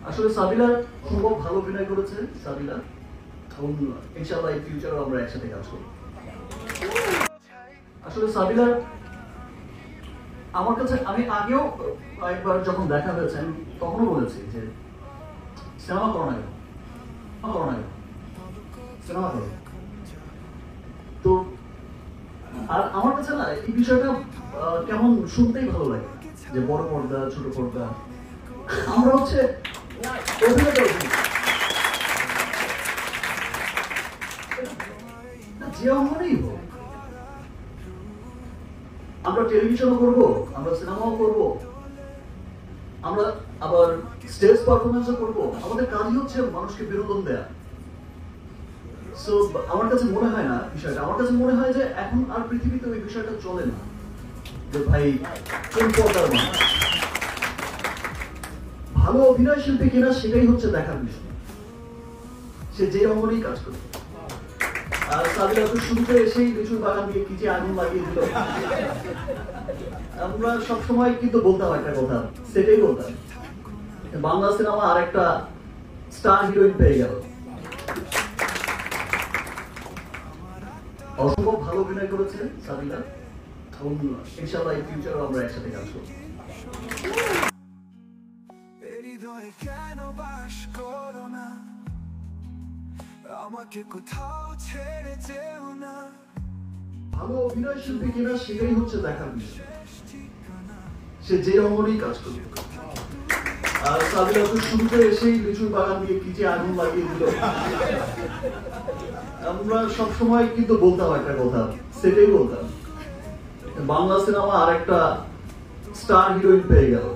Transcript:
আসলে সাবিলা খুব ভালো অভিনয় করেছে। সাবিলা এবং ইনশাআল্লাহ এই ফিউচারেও আমরা একসাথে কাজ করব। আসলে সাবিলার আমার কাছে, আমি আগেও একবার যখন দেখা হয়েছে আমি তখনও বলেছি যে সিনেমা করো না, সিনেমা করো। তো আর আমার কাছে না এই বিষয়টা কেমন শুনতেই ভালো লাগে যে বড় পর্দা ছোট পর্দা আমরা হচ্ছে যে অঙ্গনেই হোক, আমরা টেলিভিশনও করব, আমরা সিনেমাও করব, আমরা আবার স্টেজ পারফরমেন্সও করব। আমাদের কাজই হচ্ছে মানুষকে বিনোদন দেয়া। সো আমার কাছে মনে হয় না বিষয়টা, আমার কাছে মনে হয় যে এখন আর পৃথিবীতে ওই বিষয়টা চলে না যে ভাই কোন পর্দার মানুষ ভালো অভিনয় শিল্পী কিনা সেটাই হচ্ছে দেখার বিষয়। সে যে অঙ্গনেই কাজ করে। আর সাবিলা তো শুরুতে এসেই লিচুর বাগান দিয়ে কি যে আগুন লাগিয়ে দিল। আমরা সবসময় কিন্তু বলতাম একটা কথা, সেটাই বলতাম, বাংলা সিনেমা আর একটা স্টার হিরোইন পেয়ে গেল। অসম্ভব ভালো অভিনয় করেছে সাবিলা এবং ইনশাআল্লাহ এই ফিউচারেও আমরা একসাথে কাজ করব। আমাকে কোথাও ছেড়ে যেও না। ভালো অভিনয় শিল্পী কিনা সেটাই হচ্ছে দেখার বিষয়। সে যে অঙ্গনেই কাজ করবে। আর সাবিলা তো শুরুতে এসেই লিচুর বাগান দিয়ে কি যে আগুন লাগিয়ে দিল। আমরা সবসময় কিন্তু বলতাম একটা কথা, সেটাই বলতাম, বাংলা সিনেমা আর একটা স্টার হিরোইন পেয়ে গেল।